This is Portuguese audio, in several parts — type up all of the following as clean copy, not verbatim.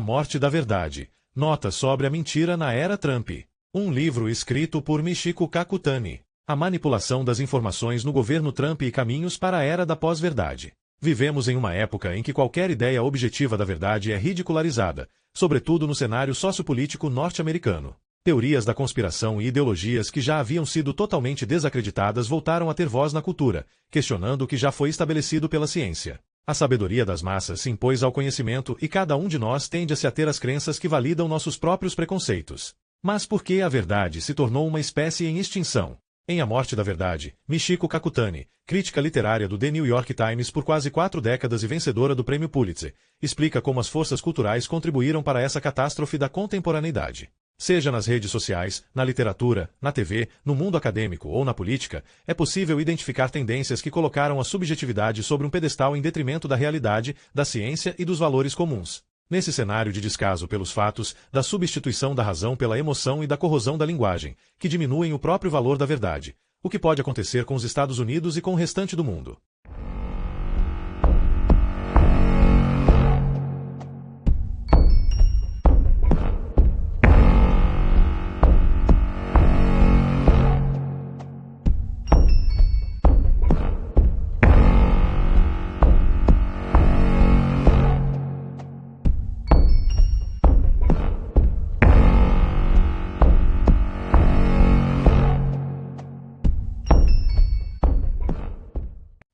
A Morte da Verdade. Notas sobre a mentira na era Trump. Um livro escrito por Michiko Kakutani. A manipulação das informações no governo Trump e caminhos para a era da pós-verdade. Vivemos em uma época em que qualquer ideia objetiva da verdade é ridicularizada, sobretudo no cenário sociopolítico norte-americano. Teorias da conspiração e ideologias que já haviam sido totalmente desacreditadas voltaram a ter voz na cultura, questionando o que já foi estabelecido pela ciência. A sabedoria das massas se impôs ao conhecimento e cada um de nós tende a se ater às crenças que validam nossos próprios preconceitos. Mas por que a verdade se tornou uma espécie em extinção? Em A Morte da Verdade, Michiko Kakutani, crítica literária do The New York Times por quase 4 décadas e vencedora do Prêmio Pulitzer, explica como as forças culturais contribuíram para essa catástrofe da contemporaneidade. Seja nas redes sociais, na literatura, na TV, no mundo acadêmico ou na política, é possível identificar tendências que colocaram a subjetividade sobre um pedestal em detrimento da realidade, da ciência e dos valores comuns. Nesse cenário de descaso pelos fatos, da substituição da razão pela emoção e da corrosão da linguagem, que diminuem o próprio valor da verdade, o que pode acontecer com os Estados Unidos e com o restante do mundo?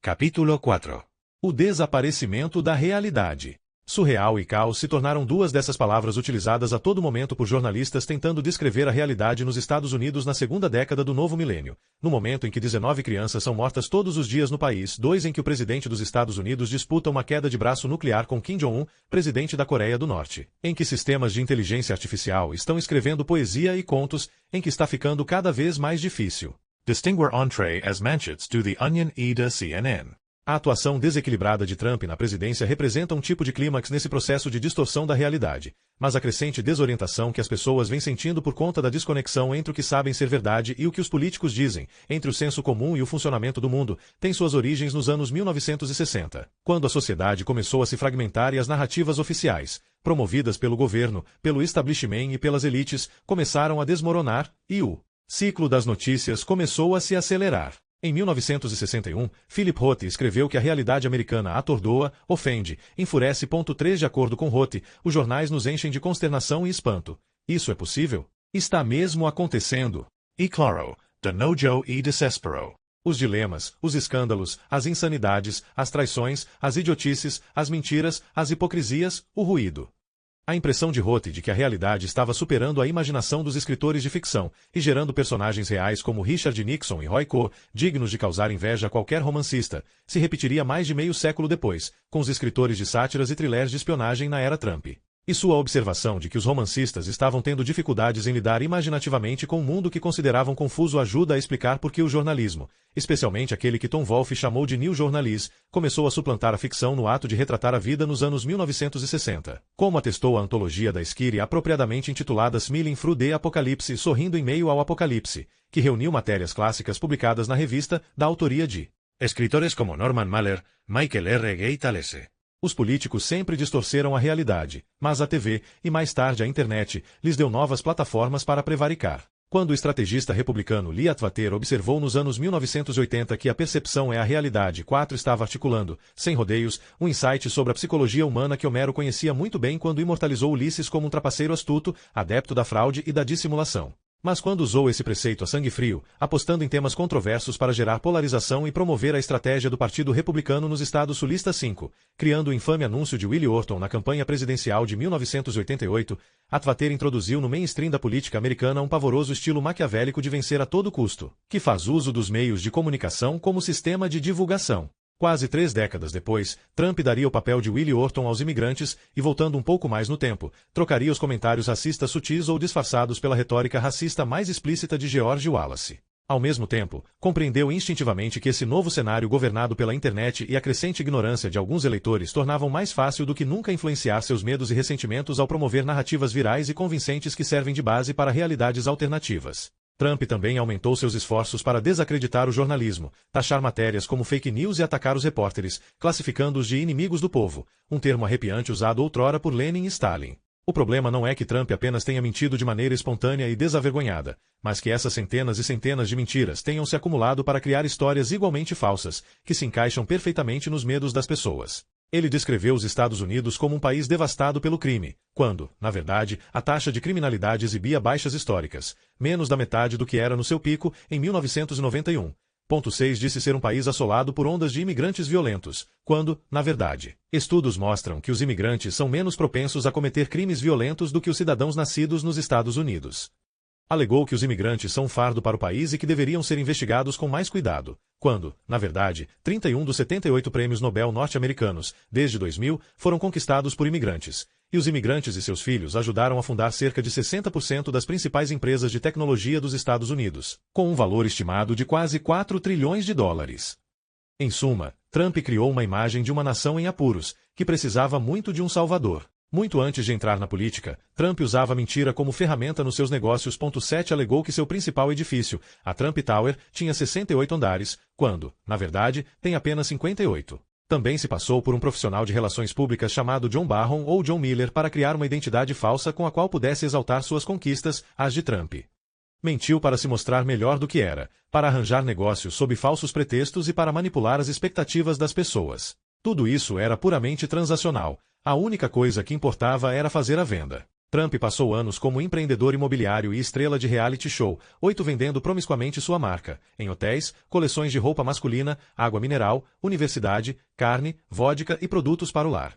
Capítulo 4. O desaparecimento da realidade. Surreal e caos se tornaram duas dessas palavras utilizadas a todo momento por jornalistas tentando descrever a realidade nos Estados Unidos na segunda década do novo milênio, no momento em que 19 crianças são mortas todos os dias no país, 2 em que o presidente dos Estados Unidos disputa uma queda de braço nuclear com Kim Jong-un, presidente da Coreia do Norte, em que sistemas de inteligência artificial estão escrevendo poesia e contos, em que está ficando cada vez mais difícil distinguir entree as manchettes do The Onion e da CNN. A atuação desequilibrada de Trump na presidência representa um tipo de clímax nesse processo de distorção da realidade, mas a crescente desorientação que as pessoas vêm sentindo por conta da desconexão entre o que sabem ser verdade e o que os políticos dizem, entre o senso comum e o funcionamento do mundo, tem suas origens nos anos 1960, quando a sociedade começou a se fragmentar e as narrativas oficiais, promovidas pelo governo, pelo establishment e pelas elites, começaram a desmoronar, e o ciclo das notícias começou a se acelerar. Em 1961, Philip Roth escreveu que a realidade americana atordoa, ofende, enfurece. 3 De acordo com Roth, os jornais nos enchem de consternação e espanto. Isso é possível? Está mesmo acontecendo. E claro, de nojo e desespero. Os dilemas, os escândalos, as insanidades, as traições, as idiotices, as mentiras, as hipocrisias, o ruído. A impressão de Roth de que a realidade estava superando a imaginação dos escritores de ficção e gerando personagens reais como Richard Nixon e Roy Cohn, dignos de causar inveja a qualquer romancista, se repetiria mais de meio século depois, com os escritores de sátiras e thrillers de espionagem na era Trump. E sua observação de que os romancistas estavam tendo dificuldades em lidar imaginativamente com um mundo que consideravam confuso ajuda a explicar por que o jornalismo, especialmente aquele que Tom Wolfe chamou de New Journalism, começou a suplantar a ficção no ato de retratar a vida nos anos 1960. Como atestou a antologia da Esquire apropriadamente intitulada Smiling Through the Apocalypse, Sorrindo em Meio ao Apocalipse, que reuniu matérias clássicas publicadas na revista, da autoria de escritores como Norman Mailer, Michael R. Gay Talese. Os políticos sempre distorceram a realidade, mas a TV, e mais tarde a internet, lhes deu novas plataformas para prevaricar. Quando o estrategista republicano Lee Atwater observou nos anos 1980 que a percepção é a realidade, 4 estava articulando, sem rodeios, um insight sobre a psicologia humana que Homero conhecia muito bem quando imortalizou Ulisses como um trapaceiro astuto, adepto da fraude e da dissimulação. Mas quando usou esse preceito a sangue frio, apostando em temas controversos para gerar polarização e promover a estratégia do Partido Republicano nos estados sulistas 5, criando o infame anúncio de Willie Orton na campanha presidencial de 1988, Atwater introduziu no mainstream da política americana um pavoroso estilo maquiavélico de vencer a todo custo, que faz uso dos meios de comunicação como sistema de divulgação. Quase 3 décadas depois, Trump daria o papel de Willie Orton aos imigrantes e, voltando um pouco mais no tempo, trocaria os comentários racistas sutis ou disfarçados pela retórica racista mais explícita de George Wallace. Ao mesmo tempo, compreendeu instintivamente que esse novo cenário governado pela internet e a crescente ignorância de alguns eleitores tornavam mais fácil do que nunca influenciar seus medos e ressentimentos ao promover narrativas virais e convincentes que servem de base para realidades alternativas. Trump também aumentou seus esforços para desacreditar o jornalismo, taxar matérias como fake news e atacar os repórteres, classificando-os de inimigos do povo, um termo arrepiante usado outrora por Lenin e Stalin. O problema não é que Trump apenas tenha mentido de maneira espontânea e desavergonhada, mas que essas centenas e centenas de mentiras tenham se acumulado para criar histórias igualmente falsas, que se encaixam perfeitamente nos medos das pessoas. Ele descreveu os Estados Unidos como um país devastado pelo crime, quando, na verdade, a taxa de criminalidade exibia baixas históricas, menos da metade do que era no seu pico em 1991. Ponto 6 disse ser um país assolado por ondas de imigrantes violentos, quando, na verdade, estudos mostram que os imigrantes são menos propensos a cometer crimes violentos do que os cidadãos nascidos nos Estados Unidos. Alegou que os imigrantes são um fardo para o país e que deveriam ser investigados com mais cuidado, quando, na verdade, 31 dos 78 prêmios Nobel norte-americanos, desde 2000, foram conquistados por imigrantes, e os imigrantes e seus filhos ajudaram a fundar cerca de 60% das principais empresas de tecnologia dos Estados Unidos, com um valor estimado de quase 4 trilhões de dólares. Em suma, Trump criou uma imagem de uma nação em apuros, que precisava muito de um salvador. Muito antes de entrar na política, Trump usava a mentira como ferramenta nos seus negócios. 7 alegou que seu principal edifício, a Trump Tower, tinha 68 andares, quando, na verdade, tem apenas 58. Também se passou por um profissional de relações públicas chamado John Barron ou John Miller para criar uma identidade falsa com a qual pudesse exaltar suas conquistas, as de Trump. Mentiu para se mostrar melhor do que era, para arranjar negócios sob falsos pretextos e para manipular as expectativas das pessoas. Tudo isso era puramente transacional. A única coisa que importava era fazer a venda. Trump passou anos como empreendedor imobiliário e estrela de reality show, 8 vendendo promiscuamente sua marca, em hotéis, coleções de roupa masculina, água mineral, universidade, carne, vodka e produtos para o lar.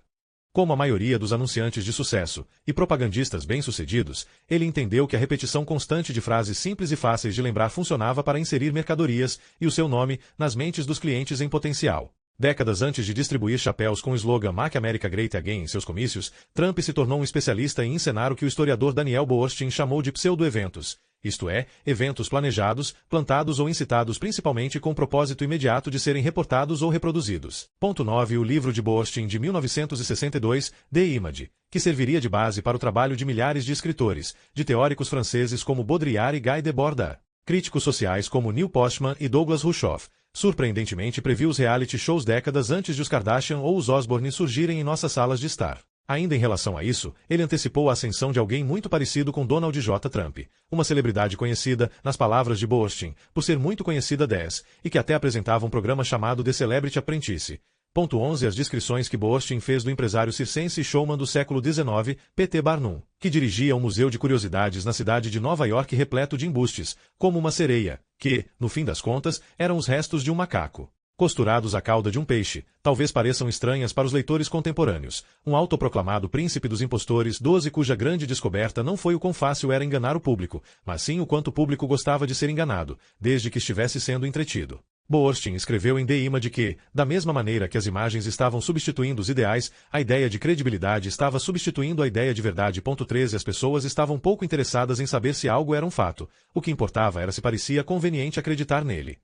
Como a maioria dos anunciantes de sucesso e propagandistas bem-sucedidos, ele entendeu que a repetição constante de frases simples e fáceis de lembrar funcionava para inserir mercadorias e o seu nome nas mentes dos clientes em potencial. Décadas antes de distribuir chapéus com o slogan Make America Great Again em seus comícios, Trump se tornou um especialista em encenar o que o historiador Daniel Boorstin chamou de pseudo-eventos, isto é, eventos planejados, plantados ou incitados principalmente com o propósito imediato de serem reportados ou reproduzidos. Ponto 9 O livro de Boorstin de 1962, The Image, que serviria de base para o trabalho de milhares de escritores, de teóricos franceses como Baudrillard e Guy Debord, críticos sociais como Neil Postman e Douglas Rushkoff, surpreendentemente previu os reality shows décadas antes de os Kardashian ou os Osbourne surgirem em nossas salas de estar. Ainda em relação a isso, ele antecipou a ascensão de alguém muito parecido com Donald J. Trump, uma celebridade conhecida, nas palavras de Boorstin, por ser muito conhecida e que até apresentava um programa chamado The Celebrity Apprentice. Ponto 11 As descrições que Boorstin fez do empresário circense e showman do século XIX, P.T. Barnum, que dirigia um museu de curiosidades na cidade de Nova York repleto de embustes, como uma sereia, que, no fim das contas, eram os restos de um macaco, costurados à cauda de um peixe, talvez pareçam estranhas para os leitores contemporâneos. Um autoproclamado príncipe dos impostores, 12 cuja grande descoberta não foi o quão fácil era enganar o público, mas sim o quanto o público gostava de ser enganado, desde que estivesse sendo entretido. Boorstin escreveu em The Image que, da mesma maneira que as imagens estavam substituindo os ideais, a ideia de credibilidade estava substituindo a ideia de verdade. 13 As pessoas estavam pouco interessadas em saber se algo era um fato, o que importava era se parecia conveniente acreditar nele.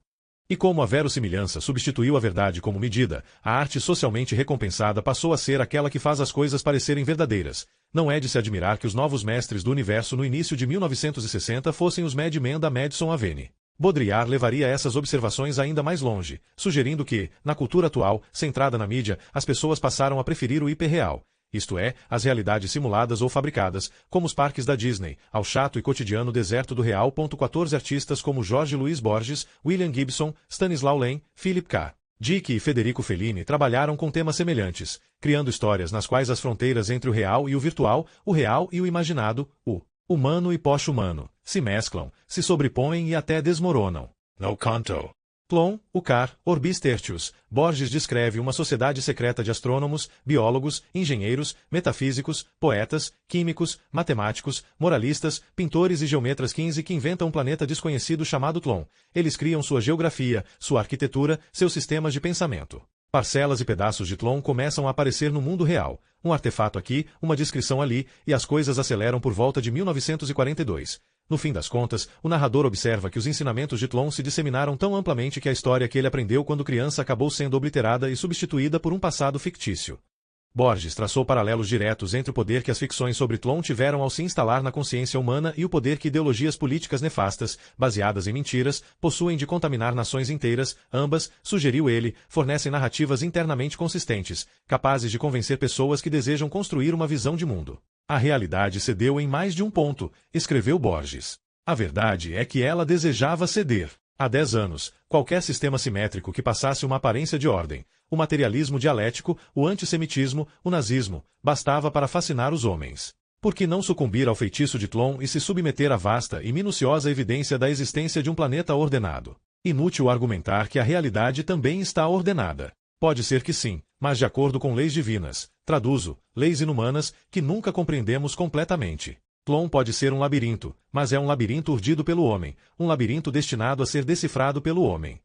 E como a verossimilhança substituiu a verdade como medida, a arte socialmente recompensada passou a ser aquela que faz as coisas parecerem verdadeiras. Não é de se admirar que os novos mestres do universo no início de 1960 fossem os Mad Men da Madison Avenue. Baudrillard levaria essas observações ainda mais longe, sugerindo que, na cultura atual, centrada na mídia, as pessoas passaram a preferir o hiperreal, isto é, as realidades simuladas ou fabricadas, como os parques da Disney, ao chato e cotidiano deserto do real. 14 Artistas como Jorge Luiz Borges, William Gibson, Stanislaw Lem, Philip K. Dick e Federico Fellini trabalharam com temas semelhantes, criando histórias nas quais as fronteiras entre o real e o real e o imaginado, o humano e pós-humano, se mesclam, se sobrepõem e até desmoronam. No canto. Plon, Ucar, Orbis Tertius, Borges descreve uma sociedade secreta de astrônomos, biólogos, engenheiros, metafísicos, poetas, químicos, matemáticos, moralistas, pintores e geometras 15 que inventam um planeta desconhecido chamado Tlon. Eles criam sua geografia, sua arquitetura, seus sistemas de pensamento. Parcelas e pedaços de Tlon começam a aparecer no mundo real. Um artefato aqui, uma descrição ali, e as coisas aceleram por volta de 1942. No fim das contas, o narrador observa que os ensinamentos de Tlon se disseminaram tão amplamente que a história que ele aprendeu quando criança acabou sendo obliterada e substituída por um passado fictício. Borges traçou paralelos diretos entre o poder que as ficções sobre Tlon tiveram ao se instalar na consciência humana e o poder que ideologias políticas nefastas, baseadas em mentiras, possuem de contaminar nações inteiras. Ambas, sugeriu ele, fornecem narrativas internamente consistentes, capazes de convencer pessoas que desejam construir uma visão de mundo. A realidade cedeu em mais de um ponto, escreveu Borges. A verdade é que ela desejava ceder. Há 10 anos, qualquer sistema simétrico que passasse uma aparência de ordem, o materialismo dialético, o antissemitismo, o nazismo, bastava para fascinar os homens. Por que não sucumbir ao feitiço de Tlön e se submeter à vasta e minuciosa evidência da existência de um planeta ordenado? Inútil argumentar que a realidade também está ordenada. Pode ser que sim, mas de acordo com leis divinas, traduzo, leis inumanas, que nunca compreendemos completamente. Tlön pode ser um labirinto, mas é um labirinto urdido pelo homem, um labirinto destinado a ser decifrado pelo homem.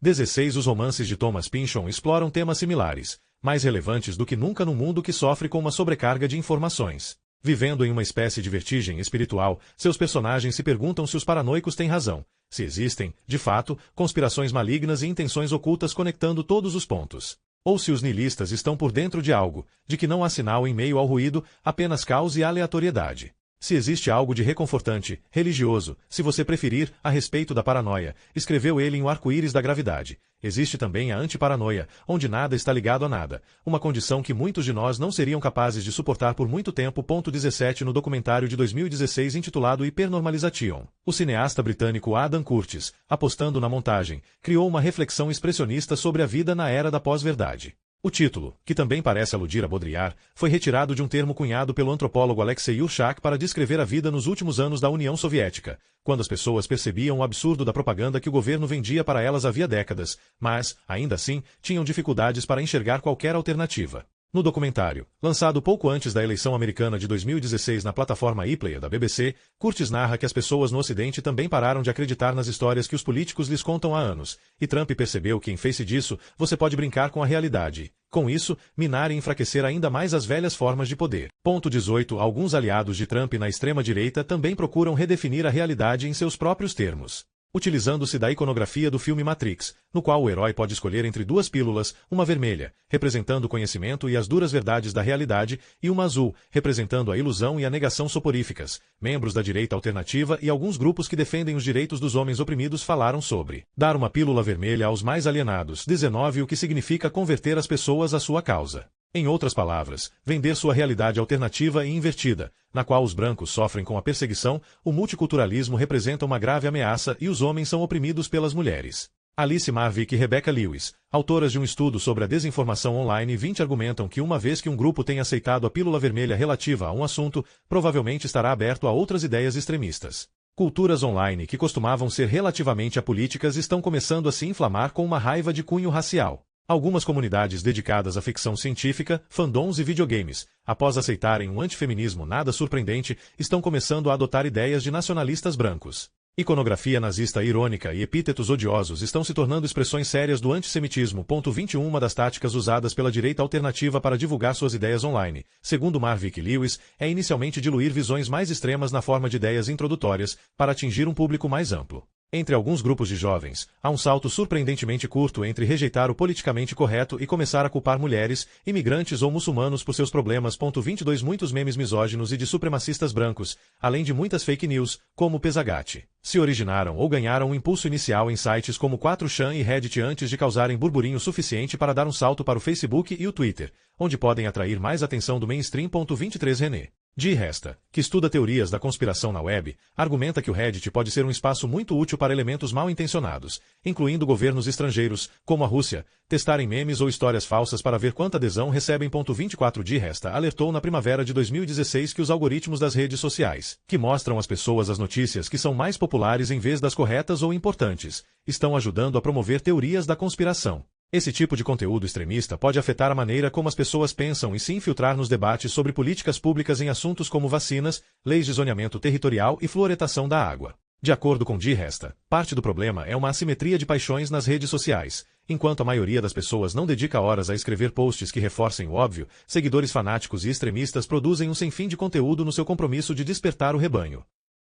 16 Os romances de Thomas Pynchon exploram temas similares, mais relevantes do que nunca num mundo que sofre com uma sobrecarga de informações. Vivendo em uma espécie de vertigem espiritual, seus personagens se perguntam se os paranoicos têm razão, se existem, de fato, conspirações malignas e intenções ocultas conectando todos os pontos. Ou se os niilistas estão por dentro de algo, de que não há sinal em meio ao ruído, apenas caos e aleatoriedade. Se existe algo de reconfortante, religioso, se você preferir, a respeito da paranoia, escreveu ele em O Arco-Íris da Gravidade. Existe também a antiparanoia, onde nada está ligado a nada, uma condição que muitos de nós não seriam capazes de suportar por muito tempo. 17 No documentário de 2016 intitulado Hypernormalization, o cineasta britânico Adam Curtis, apostando na montagem, criou uma reflexão expressionista sobre a vida na era da pós-verdade. O título, que também parece aludir a Baudrillard, foi retirado de um termo cunhado pelo antropólogo Alexei Urchak para descrever a vida nos últimos anos da União Soviética, quando as pessoas percebiam o absurdo da propaganda que o governo vendia para elas havia décadas, mas, ainda assim, tinham dificuldades para enxergar qualquer alternativa. No documentário, lançado pouco antes da eleição americana de 2016 na plataforma iPlayer da BBC, Curtis narra que as pessoas no Ocidente também pararam de acreditar nas histórias que os políticos lhes contam há anos, e Trump percebeu que em face disso, você pode brincar com a realidade. Com isso, minar e enfraquecer ainda mais as velhas formas de poder. 18 Alguns aliados de Trump na extrema-direita também procuram redefinir a realidade em seus próprios termos. Utilizando-se da iconografia do filme Matrix, no qual o herói pode escolher entre duas pílulas, uma vermelha, representando o conhecimento e as duras verdades da realidade, e uma azul, representando a ilusão e a negação soporíficas. Membros da direita alternativa e alguns grupos que defendem os direitos dos homens oprimidos falaram sobre dar uma pílula vermelha aos mais alienados. 19 O que significa converter as pessoas à sua causa. Em outras palavras, vender sua realidade alternativa e invertida, na qual os brancos sofrem com a perseguição, o multiculturalismo representa uma grave ameaça e os homens são oprimidos pelas mulheres. Alice Marvick e Rebecca Lewis, autoras de um estudo sobre a desinformação online 20 argumentam que uma vez que um grupo tenha aceitado a pílula vermelha relativa a um assunto, provavelmente estará aberto a outras ideias extremistas. Culturas online que costumavam ser relativamente apolíticas estão começando a se inflamar com uma raiva de cunho racial. Algumas comunidades dedicadas à ficção científica, fandoms e videogames, após aceitarem um antifeminismo nada surpreendente, estão começando a adotar ideias de nacionalistas brancos. Iconografia nazista irônica e epítetos odiosos estão se tornando expressões sérias do antissemitismo. 21 Uma das táticas usadas pela direita alternativa para divulgar suas ideias online, segundo Marvick Lewis, é inicialmente diluir visões mais extremas na forma de ideias introdutórias, para atingir um público mais amplo. Entre alguns grupos de jovens, há um salto surpreendentemente curto entre rejeitar o politicamente correto e começar a culpar mulheres, imigrantes ou muçulmanos por seus problemas. 22 Muitos memes misóginos e de supremacistas brancos, além de muitas fake news, como o Pesagate, se originaram ou ganharam um impulso inicial em sites como 4chan e Reddit antes de causarem burburinho suficiente para dar um salto para o Facebook e o Twitter, onde podem atrair mais atenção do mainstream. 23 René Di Resta, que estuda teorias da conspiração na web, argumenta que o Reddit pode ser um espaço muito útil para elementos mal intencionados, incluindo governos estrangeiros, como a Rússia, testarem memes ou histórias falsas para ver quanta adesão recebem. 24 Di Resta alertou na primavera de 2016 que os algoritmos das redes sociais, que mostram às pessoas as notícias que são mais populares em vez das corretas ou importantes, estão ajudando a promover teorias da conspiração. Esse tipo de conteúdo extremista pode afetar a maneira como as pessoas pensam e se infiltrar nos debates sobre políticas públicas em assuntos como vacinas, leis de zoneamento territorial e fluoretação da água. De acordo com Di Resta, parte do problema é uma assimetria de paixões nas redes sociais. Enquanto a maioria das pessoas não dedica horas a escrever posts que reforcem o óbvio, seguidores fanáticos e extremistas produzem um sem fim de conteúdo no seu compromisso de despertar o rebanho.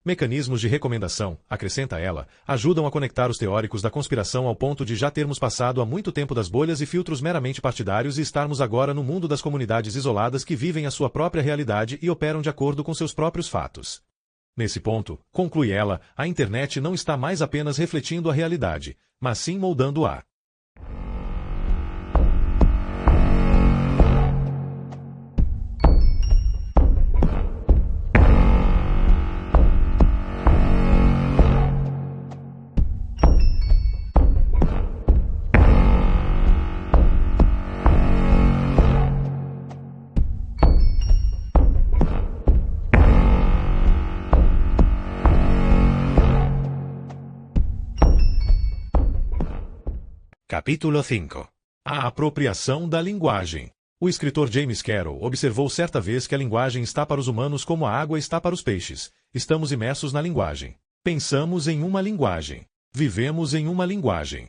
Mecanismos de recomendação, acrescenta ela, ajudam a conectar os teóricos da conspiração ao ponto de já termos passado há muito tempo das bolhas e filtros meramente partidários e estarmos agora no mundo das comunidades isoladas que vivem a sua própria realidade e operam de acordo com seus próprios fatos. Nesse ponto, conclui ela, a internet não está mais apenas refletindo a realidade, mas sim moldando-a. Capítulo 5. A apropriação da linguagem. O escritor James Carroll observou certa vez que a linguagem está para os humanos como a água está para os peixes. Estamos imersos na linguagem. Pensamos em uma linguagem. Vivemos em uma linguagem.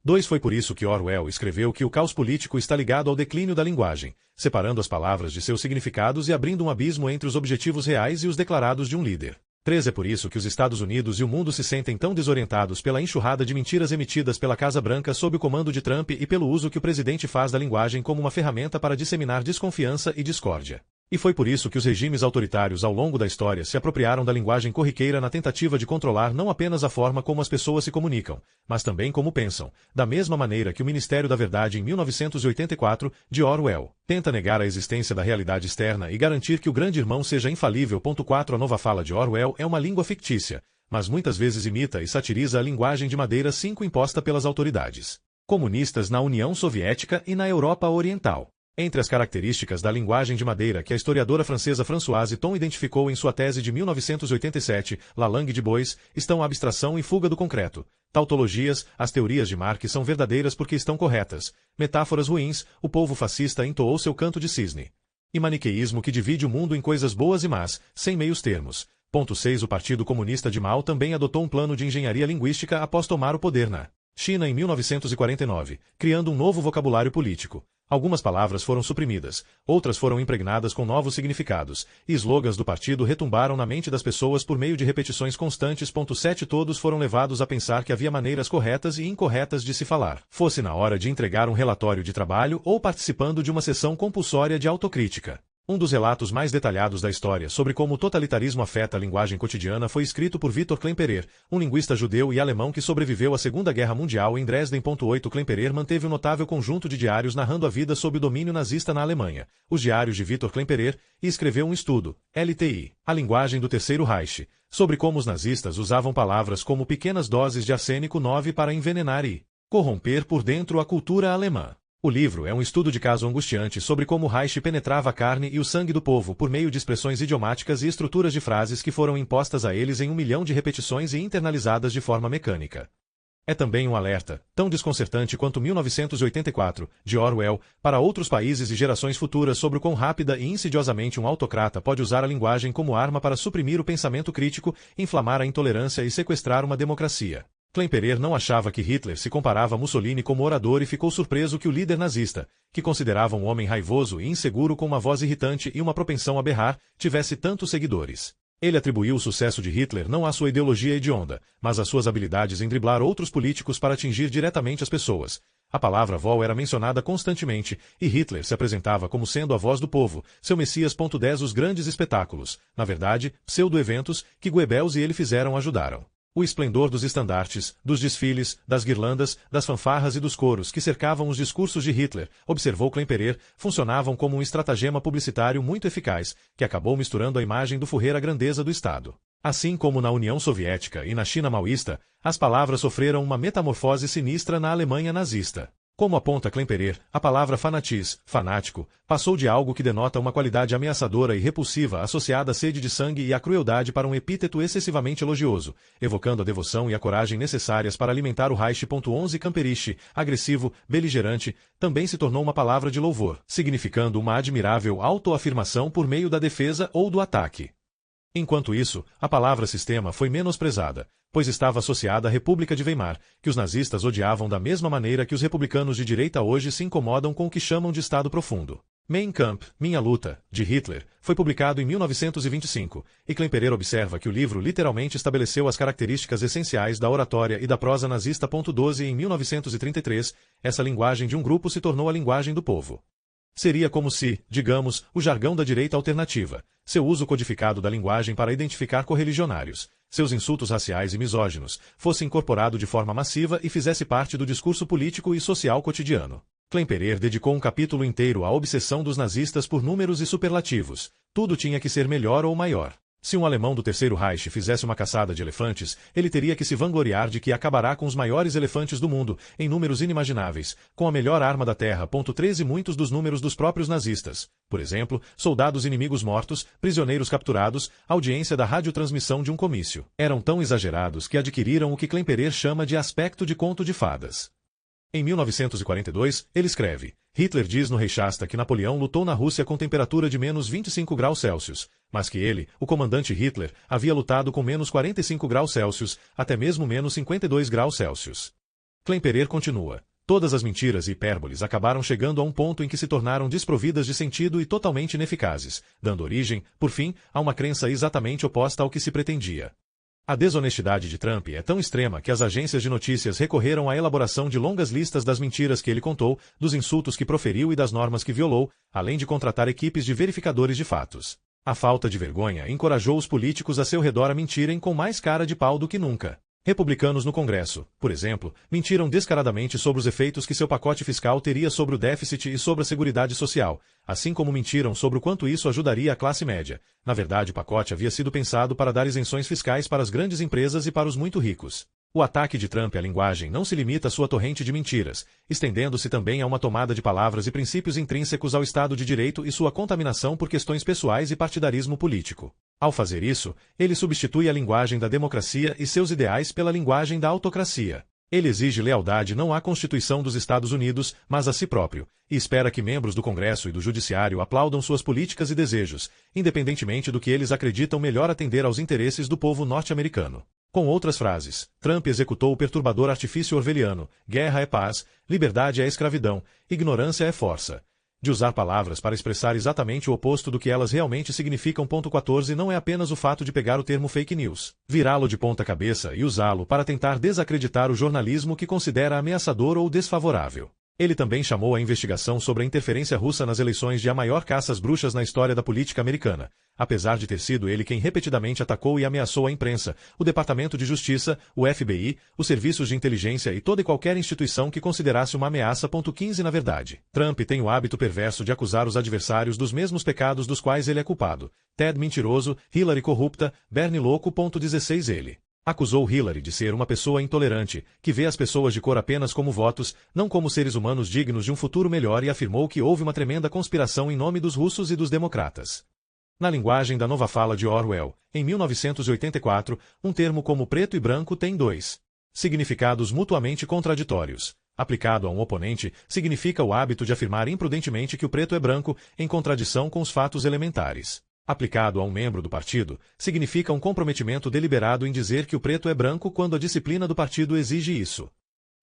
2. Foi por isso que Orwell escreveu que o caos político está ligado ao declínio da linguagem, separando as palavras de seus significados e abrindo um abismo entre os objetivos reais e os declarados de um líder. 3. É por isso que os Estados Unidos e o mundo se sentem tão desorientados pela enxurrada de mentiras emitidas pela Casa Branca sob o comando de Trump e pelo uso que o presidente faz da linguagem como uma ferramenta para disseminar desconfiança e discórdia. E foi por isso que os regimes autoritários ao longo da história se apropriaram da linguagem corriqueira na tentativa de controlar não apenas a forma como as pessoas se comunicam, mas também como pensam, da mesma maneira que o Ministério da Verdade em 1984, de Orwell, tenta negar a existência da realidade externa e garantir que o grande irmão seja infalível. 4. A nova fala de Orwell é uma língua fictícia, mas muitas vezes imita e satiriza a linguagem de madeira 5 imposta pelas autoridades comunistas na União Soviética e na Europa Oriental. Entre as características da linguagem de madeira que a historiadora francesa Françoise Ton identificou em sua tese de 1987, La Langue de Bois, estão a abstração e fuga do concreto. Tautologias, as teorias de Marx são verdadeiras porque estão corretas. Metáforas ruins, o povo fascista entoou seu canto de cisne. E maniqueísmo que divide o mundo em coisas boas e más, sem meios termos. 6. O Partido Comunista de Mao também adotou um plano de engenharia linguística após tomar o poder na China em 1949, criando um novo vocabulário político. Algumas palavras foram suprimidas, outras foram impregnadas com novos significados, e slogans do partido retumbaram na mente das pessoas por meio de repetições constantes. 7. Todos foram levados a pensar que havia maneiras corretas e incorretas de se falar, fosse na hora de entregar um relatório de trabalho ou participando de uma sessão compulsória de autocrítica. Um dos relatos mais detalhados da história sobre como o totalitarismo afeta a linguagem cotidiana foi escrito por Victor Klemperer, um linguista judeu e alemão que sobreviveu à Segunda Guerra Mundial em Dresden. 8. Klemperer manteve um notável conjunto de diários narrando a vida sob o domínio nazista na Alemanha, os diários de Victor Klemperer, e escreveu um estudo, LTI, a linguagem do Terceiro Reich, sobre como os nazistas usavam palavras como pequenas doses de arsênico 9 para envenenar e corromper por dentro a cultura alemã. O livro é um estudo de caso angustiante sobre como o Reich penetrava a carne e o sangue do povo por meio de expressões idiomáticas e estruturas de frases que foram impostas a eles em 1 milhão de repetições e internalizadas de forma mecânica. É também um alerta, tão desconcertante quanto 1984, de Orwell, para outros países e gerações futuras sobre o quão rápida e insidiosamente um autocrata pode usar a linguagem como arma para suprimir o pensamento crítico, inflamar a intolerância e sequestrar uma democracia. Klemperer não achava que Hitler se comparava a Mussolini como orador e ficou surpreso que o líder nazista, que considerava um homem raivoso e inseguro com uma voz irritante e uma propensão a berrar, tivesse tantos seguidores. Ele atribuiu o sucesso de Hitler não à sua ideologia hedionda, mas às suas habilidades em driblar outros políticos para atingir diretamente as pessoas. A palavra vol era mencionada constantemente, e Hitler se apresentava como sendo a voz do povo, seu Messias. 10. Os grandes espetáculos, na verdade, pseudo-eventos, que Goebbels e ele fizeram ajudaram. O esplendor dos estandartes, dos desfiles, das guirlandas, das fanfarras e dos coros que cercavam os discursos de Hitler, observou Klemperer, funcionavam como um estratagema publicitário muito eficaz, que acabou misturando a imagem do Führer à grandeza do Estado. Assim como na União Soviética e na China maoísta, as palavras sofreram uma metamorfose sinistra na Alemanha nazista. Como aponta Klemperer, a palavra fanatis, fanático, passou de algo que denota uma qualidade ameaçadora e repulsiva associada à sede de sangue e à crueldade para um epíteto excessivamente elogioso, evocando a devoção e a coragem necessárias para alimentar o Reich. 11. Camperiche, agressivo, beligerante, também se tornou uma palavra de louvor, significando uma admirável autoafirmação por meio da defesa ou do ataque. Enquanto isso, a palavra sistema foi menosprezada, pois estava associada à República de Weimar, que os nazistas odiavam da mesma maneira que os republicanos de direita hoje se incomodam com o que chamam de Estado Profundo. Mein Kampf, Minha Luta, de Hitler, foi publicado em 1925, e Klemperer observa que o livro literalmente estabeleceu as características essenciais da oratória e da prosa nazista. 12. Em 1933, essa linguagem de um grupo se tornou a linguagem do povo. Seria como se, digamos, o jargão da direita alternativa, seu uso codificado da linguagem para identificar correligionários, seus insultos raciais e misóginos, fosse incorporado de forma massiva e fizesse parte do discurso político e social cotidiano. Klemperer dedicou um capítulo inteiro à obsessão dos nazistas por números e superlativos. Tudo tinha que ser melhor ou maior. Se um alemão do Terceiro Reich fizesse uma caçada de elefantes, ele teria que se vangloriar de que acabará com os maiores elefantes do mundo, em números inimagináveis, com a melhor arma da Terra. 13. Muitos dos números dos próprios nazistas. Por exemplo, soldados inimigos mortos, prisioneiros capturados, audiência da radiotransmissão de um comício. Eram tão exagerados que adquiriram o que Klemperer chama de aspecto de conto de fadas. Em 1942, ele escreve: Hitler diz no Rei Shasta que Napoleão lutou na Rússia com temperatura de menos 25 graus Celsius, mas que ele, o comandante Hitler, havia lutado com menos 45 graus Celsius, até mesmo menos 52 graus Celsius. Klemperer continua: todas as mentiras e hipérboles acabaram chegando a um ponto em que se tornaram desprovidas de sentido e totalmente ineficazes, dando origem, por fim, a uma crença exatamente oposta ao que se pretendia. A desonestidade de Trump é tão extrema que as agências de notícias recorreram à elaboração de longas listas das mentiras que ele contou, dos insultos que proferiu e das normas que violou, além de contratar equipes de verificadores de fatos. A falta de vergonha encorajou os políticos a seu redor a mentirem com mais cara de pau do que nunca. Republicanos no Congresso, por exemplo, mentiram descaradamente sobre os efeitos que seu pacote fiscal teria sobre o déficit e sobre a Seguridade Social, assim como mentiram sobre o quanto isso ajudaria a classe média. Na verdade, o pacote havia sido pensado para dar isenções fiscais para as grandes empresas e para os muito ricos. O ataque de Trump à linguagem não se limita à sua torrente de mentiras, estendendo-se também a uma tomada de palavras e princípios intrínsecos ao Estado de Direito e sua contaminação por questões pessoais e partidarismo político. Ao fazer isso, ele substitui a linguagem da democracia e seus ideais pela linguagem da autocracia. Ele exige lealdade não à Constituição dos Estados Unidos, mas a si próprio, e espera que membros do Congresso e do Judiciário aplaudam suas políticas e desejos, independentemente do que eles acreditam melhor atender aos interesses do povo norte-americano. Com outras frases, Trump executou o perturbador artifício orwelliano: guerra é paz, liberdade é escravidão, ignorância é força. De usar palavras para expressar exatamente o oposto do que elas realmente significam. 14 Não é apenas o fato de pegar o termo fake news, virá-lo de ponta cabeça e usá-lo para tentar desacreditar o jornalismo que considera ameaçador ou desfavorável. Ele também chamou a investigação sobre a interferência russa nas eleições de a maior caça às bruxas na história da política americana, apesar de ter sido ele quem repetidamente atacou e ameaçou a imprensa, o Departamento de Justiça, o FBI, os serviços de inteligência e toda e qualquer instituição que considerasse uma ameaça. 15 Na verdade, Trump tem o hábito perverso de acusar os adversários dos mesmos pecados dos quais ele é culpado: Ted mentiroso, Hillary corrupta, Bernie louco. 16 Ele acusou Hillary de ser uma pessoa intolerante, que vê as pessoas de cor apenas como votos, não como seres humanos dignos de um futuro melhor, e afirmou que houve uma tremenda conspiração em nome dos russos e dos democratas. Na linguagem da nova fala de Orwell, em 1984, um termo como preto e branco tem dois significados mutuamente contraditórios. Aplicado a um oponente, significa o hábito de afirmar imprudentemente que o preto é branco, em contradição com os fatos elementares. Aplicado a um membro do partido, significa um comprometimento deliberado em dizer que o preto é branco quando a disciplina do partido exige isso.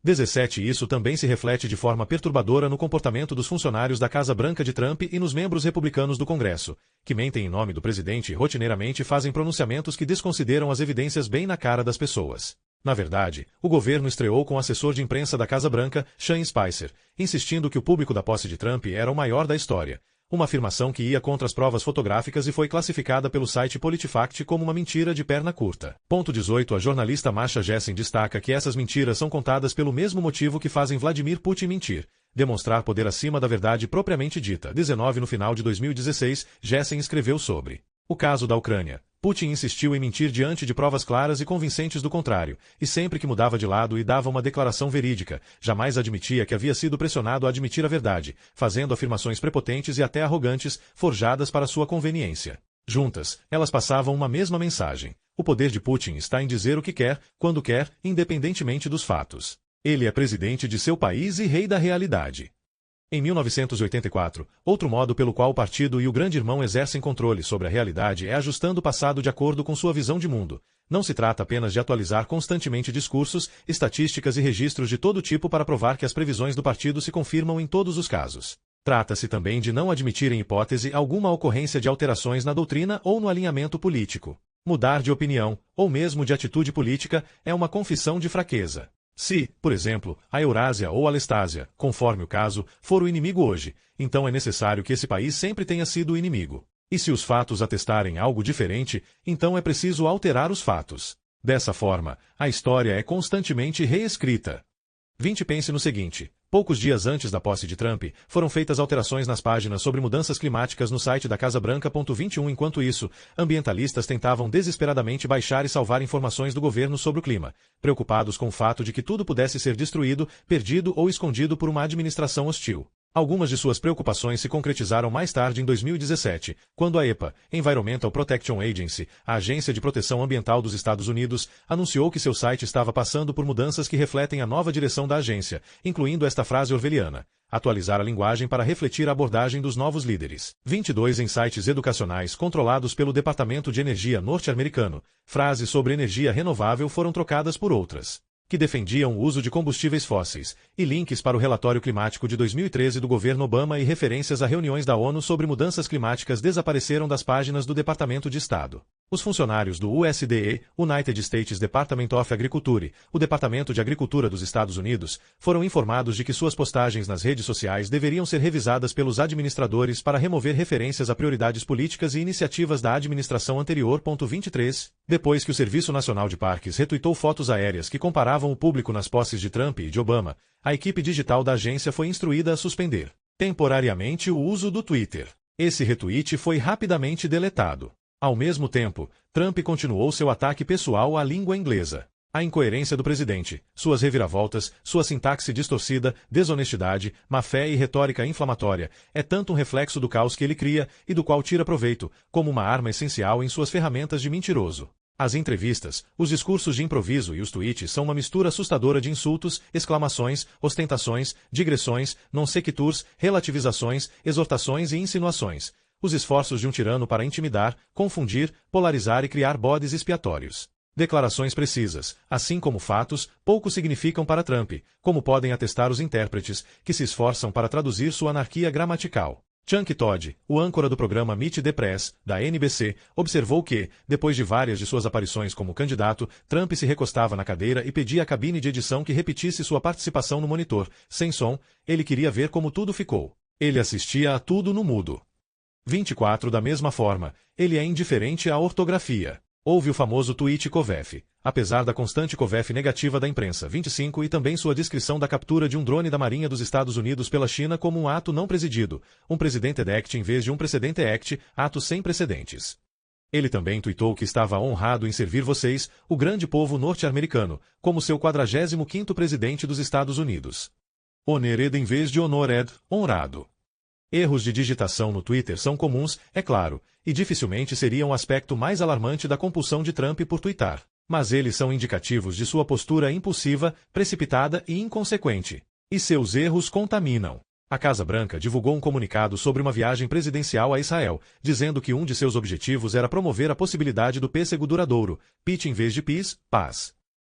17 Isso também se reflete de forma perturbadora no comportamento dos funcionários da Casa Branca de Trump e nos membros republicanos do Congresso, que mentem em nome do presidente e rotineiramente fazem pronunciamentos que desconsideram as evidências bem na cara das pessoas. Na verdade, o governo estreou com o assessor de imprensa da Casa Branca, Sean Spicer, insistindo que o público da posse de Trump era o maior da história. Uma afirmação que ia contra as provas fotográficas e foi classificada pelo site PolitiFact como uma mentira de perna curta. 18 A jornalista Masha Gessen destaca que essas mentiras são contadas pelo mesmo motivo que fazem Vladimir Putin mentir: demonstrar poder acima da verdade propriamente dita. 19 No final de 2016, Gessen escreveu sobre o caso da Ucrânia. Putin insistiu em mentir diante de provas claras e convincentes do contrário, e sempre que mudava de lado e dava uma declaração verídica, jamais admitia que havia sido pressionado a admitir a verdade, fazendo afirmações prepotentes e até arrogantes, forjadas para sua conveniência. Juntas, elas passavam uma mesma mensagem: o poder de Putin está em dizer o que quer, quando quer, independentemente dos fatos. Ele é presidente de seu país e rei da realidade. Em 1984, outro modo pelo qual o partido e o grande irmão exercem controle sobre a realidade é ajustando o passado de acordo com sua visão de mundo. Não se trata apenas de atualizar constantemente discursos, estatísticas e registros de todo tipo para provar que as previsões do partido se confirmam em todos os casos. Trata-se também de não admitir em hipótese alguma ocorrência de alterações na doutrina ou no alinhamento político. Mudar de opinião, ou mesmo de atitude política, é uma confissão de fraqueza. Se, por exemplo, a Eurásia ou a Lestásia, conforme o caso, for o inimigo hoje, então é necessário que esse país sempre tenha sido o inimigo. E se os fatos atestarem algo diferente, então é preciso alterar os fatos. Dessa forma, a história é constantemente reescrita. 20 Pense no seguinte: poucos dias antes da posse de Trump, foram feitas alterações nas páginas sobre mudanças climáticas no site da Casa Branca. 21 Enquanto isso, ambientalistas tentavam desesperadamente baixar e salvar informações do governo sobre o clima, preocupados com o fato de que tudo pudesse ser destruído, perdido ou escondido por uma administração hostil. Algumas de suas preocupações se concretizaram mais tarde em 2017, quando a EPA, Environmental Protection Agency, a Agência de Proteção Ambiental dos Estados Unidos, anunciou que seu site estava passando por mudanças que refletem a nova direção da agência, incluindo esta frase orwelliana: atualizar a linguagem para refletir a abordagem dos novos líderes. 22 em sites educacionais controlados pelo Departamento de Energia norte-americano, frases sobre energia renovável foram trocadas por outras que defendiam o uso de combustíveis fósseis, e links para o relatório climático de 2013 do governo Obama e referências a reuniões da ONU sobre mudanças climáticas desapareceram das páginas do Departamento de Estado. Os funcionários do USDA, United States Department of Agriculture, o Departamento de Agricultura dos Estados Unidos, foram informados de que suas postagens nas redes sociais deveriam ser revisadas pelos administradores para remover referências a prioridades políticas e iniciativas da administração anterior. 23. Depois que o Serviço Nacional de Parques retuitou fotos aéreas que comparavam o público nas posses de Trump e de Obama, a equipe digital da agência foi instruída a suspender temporariamente o uso do Twitter. Esse retweet foi rapidamente deletado. Ao mesmo tempo, Trump continuou seu ataque pessoal à língua inglesa. A incoerência do presidente, suas reviravoltas, sua sintaxe distorcida, desonestidade, má-fé e retórica inflamatória é tanto um reflexo do caos que ele cria e do qual tira proveito, como uma arma essencial em suas ferramentas de mentiroso. As entrevistas, os discursos de improviso e os tweets são uma mistura assustadora de insultos, exclamações, ostentações, digressões, non sequiturs, relativizações, exortações e insinuações. Os esforços de um tirano para intimidar, confundir, polarizar e criar bodes expiatórios. Declarações precisas, assim como fatos, pouco significam para Trump, como podem atestar os intérpretes, que se esforçam para traduzir sua anarquia gramatical. Chuck Todd, o âncora do programa Meet the Press, da NBC, observou que, depois de várias de suas aparições como candidato, Trump se recostava na cadeira e pedia à cabine de edição que repetisse sua participação no monitor. Sem som, ele queria ver como tudo ficou. Ele assistia a tudo no mudo. 24 Da mesma forma, ele é indiferente à ortografia. Houve o famoso tweet Covef. Apesar da constante Covef negativa da imprensa. 25 E também sua descrição da captura de um drone da Marinha dos Estados Unidos pela China como um ato não presidido, um President Act em vez de um Precedente Act, ato sem precedentes. Ele também tuitou que estava honrado em servir vocês, o grande povo norte-americano, como seu 45º presidente dos Estados Unidos. Honored em vez de honored, honrado. Erros de digitação no Twitter são comuns, é claro, e dificilmente seriam o aspecto mais alarmante da compulsão de Trump por tuitar. Mas eles são indicativos de sua postura impulsiva, precipitada e inconsequente. E seus erros contaminam. A Casa Branca divulgou um comunicado sobre uma viagem presidencial a Israel, dizendo que um de seus objetivos era promover a possibilidade do pêssego duradouro, peace em vez de peace, paz.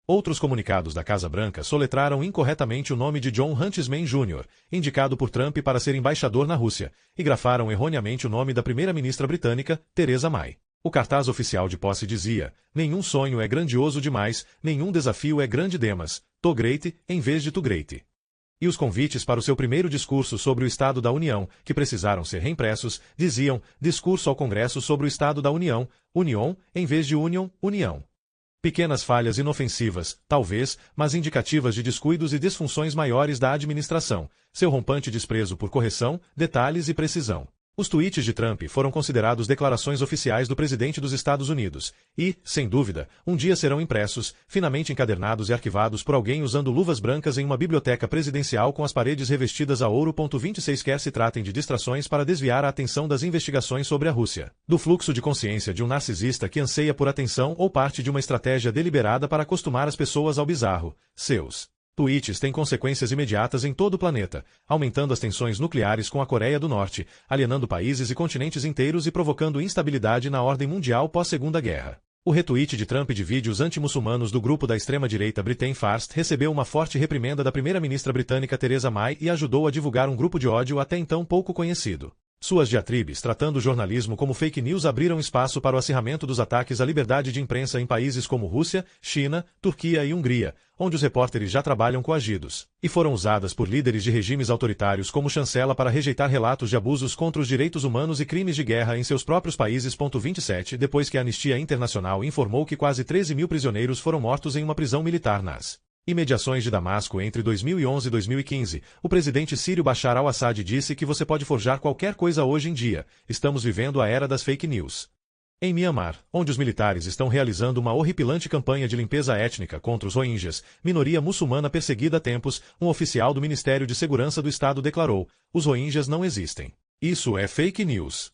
Outros comunicados da Casa Branca soletraram incorretamente o nome de John Huntsman Jr., indicado por Trump para ser embaixador na Rússia, e grafaram erroneamente o nome da primeira-ministra britânica, Theresa May. O cartaz oficial de posse dizia: nenhum sonho é grandioso demais, nenhum desafio é grande demais, to great, em vez de to great. E os convites para o seu primeiro discurso sobre o Estado da União, que precisaram ser reimpressos, diziam: discurso ao Congresso sobre o Estado da União, Union, em vez de Union, União. Pequenas falhas inofensivas, talvez, mas indicativas de descuidos e disfunções maiores da administração, seu rompante desprezo por correção, detalhes e precisão. Os tweets de Trump foram considerados declarações oficiais do presidente dos Estados Unidos e, sem dúvida, um dia serão impressos, finamente encadernados e arquivados por alguém usando luvas brancas em uma biblioteca presidencial com as paredes revestidas a ouro. 26 Quer se tratem de distrações para desviar a atenção das investigações sobre a Rússia, do fluxo de consciência de um narcisista que anseia por atenção ou parte de uma estratégia deliberada para acostumar as pessoas ao bizarro. Seus tweets têm consequências imediatas em todo o planeta, aumentando as tensões nucleares com a Coreia do Norte, alienando países e continentes inteiros e provocando instabilidade na ordem mundial pós-Segunda Guerra. O retweet de Trump de vídeos anti-muçulmanos do grupo da extrema-direita Britain First recebeu uma forte reprimenda da primeira-ministra britânica Theresa May e ajudou a divulgar um grupo de ódio até então pouco conhecido. Suas diatribes tratando o jornalismo como fake news abriram espaço para o acirramento dos ataques à liberdade de imprensa em países como Rússia, China, Turquia e Hungria, onde os repórteres já trabalham coagidos, e foram usadas por líderes de regimes autoritários como chancela para rejeitar relatos de abusos contra os direitos humanos e crimes de guerra em seus próprios países. 27 Depois que a Anistia Internacional informou que quase 13 mil prisioneiros foram mortos em uma prisão militar nas imediações de Damasco entre 2011 e 2015, o presidente sírio Bashar al-Assad disse que você pode forjar qualquer coisa hoje em dia, estamos vivendo a era das fake news. Em Myanmar, onde os militares estão realizando uma horripilante campanha de limpeza étnica contra os Rohingyas, minoria muçulmana perseguida há tempos, um oficial do Ministério de Segurança do Estado declarou: os Rohingyas não existem. Isso é fake news.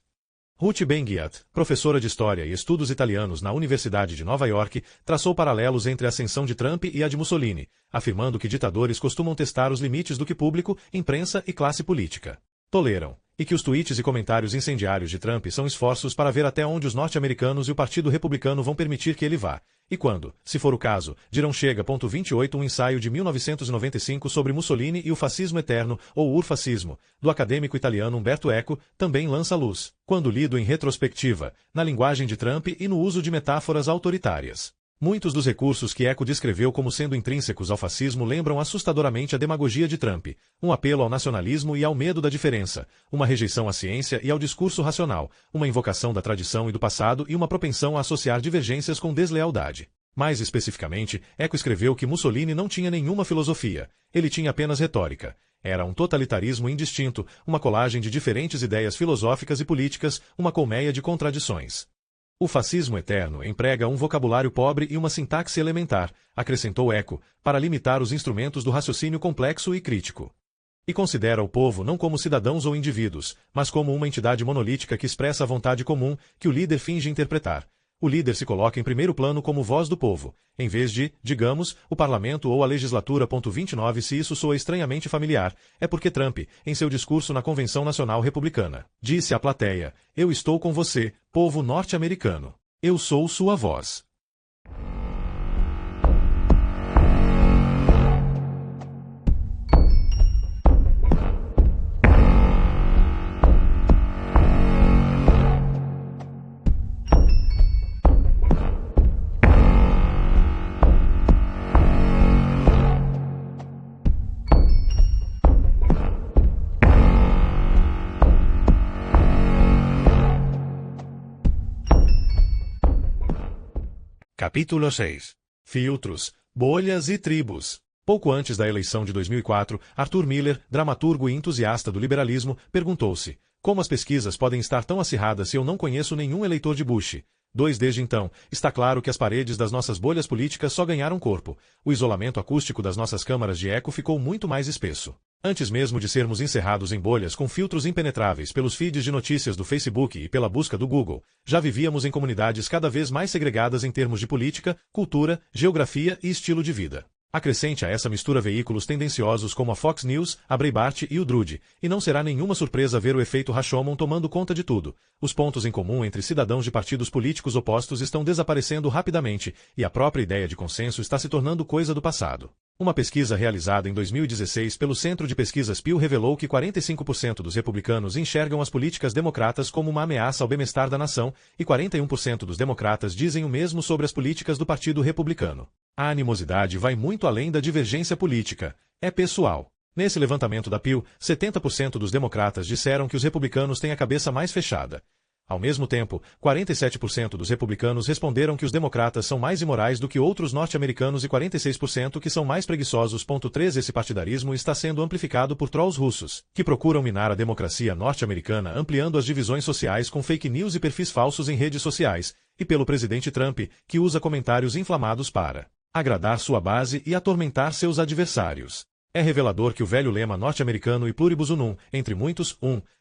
Ruth Ben-Ghiat, professora de História e Estudos Italianos na Universidade de Nova York, traçou paralelos entre a ascensão de Trump e a de Mussolini, afirmando que ditadores costumam testar os limites do que público, imprensa e classe política toleram, e que os tweets e comentários incendiários de Trump são esforços para ver até onde os norte-americanos e o Partido Republicano vão permitir que ele vá, e quando, se for o caso, dirão chega. 28 Um ensaio de 1995 sobre Mussolini e o fascismo eterno, ou urfascismo, do acadêmico italiano Umberto Eco, também lança luz, quando lido em retrospectiva, na linguagem de Trump e no uso de metáforas autoritárias. Muitos dos recursos que Eco descreveu como sendo intrínsecos ao fascismo lembram assustadoramente a demagogia de Trump, um apelo ao nacionalismo e ao medo da diferença, uma rejeição à ciência e ao discurso racional, uma invocação da tradição e do passado e uma propensão a associar divergências com deslealdade. Mais especificamente, Eco escreveu que Mussolini não tinha nenhuma filosofia, ele tinha apenas retórica. Era um totalitarismo indistinto, uma colagem de diferentes ideias filosóficas e políticas, uma colmeia de contradições. O fascismo eterno emprega um vocabulário pobre e uma sintaxe elementar, acrescentou Eco, para limitar os instrumentos do raciocínio complexo e crítico. E considera o povo não como cidadãos ou indivíduos, mas como uma entidade monolítica que expressa a vontade comum que o líder finge interpretar. O líder se coloca em primeiro plano como voz do povo, em vez de, digamos, o parlamento ou a legislatura. 29 Se isso soa estranhamente familiar, é porque Trump, em seu discurso na Convenção Nacional Republicana, disse à plateia: eu estou com você, povo norte-americano. Eu sou sua voz. Capítulo 6. Filtros, bolhas e tribos. Pouco antes da eleição de 2004, Arthur Miller, dramaturgo e entusiasta do liberalismo, perguntou-se: como as pesquisas podem estar tão acirradas se eu não conheço nenhum eleitor de Bush? Desde então, está claro que as paredes das nossas bolhas políticas só ganharam corpo. O isolamento acústico das nossas câmaras de eco ficou muito mais espesso. Antes mesmo de sermos encerrados em bolhas com filtros impenetráveis pelos feeds de notícias do Facebook e pela busca do Google, já vivíamos em comunidades cada vez mais segregadas em termos de política, cultura, geografia e estilo de vida. Acrescente a essa mistura veículos tendenciosos como a Fox News, a Breitbart e o Drudge, e não será nenhuma surpresa ver o efeito Rashomon tomando conta de tudo. Os pontos em comum entre cidadãos de partidos políticos opostos estão desaparecendo rapidamente, e a própria ideia de consenso está se tornando coisa do passado. Uma pesquisa realizada em 2016 pelo Centro de Pesquisas Pew revelou que 45% dos republicanos enxergam as políticas democratas como uma ameaça ao bem-estar da nação, e 41% dos democratas dizem o mesmo sobre as políticas do Partido Republicano. A animosidade vai muito além da divergência política. É pessoal. Nesse levantamento da Pew, 70% dos democratas disseram que os republicanos têm a cabeça mais fechada. Ao mesmo tempo, 47% dos republicanos responderam que os democratas são mais imorais do que outros norte-americanos e 46% que são mais preguiçosos. 3 Esse partidarismo está sendo amplificado por trolls russos, que procuram minar a democracia norte-americana ampliando as divisões sociais com fake news e perfis falsos em redes sociais, e pelo presidente Trump, que usa comentários inflamados para agradar sua base e atormentar seus adversários. É revelador que o velho lema norte-americano e pluribus unum, entre muitos,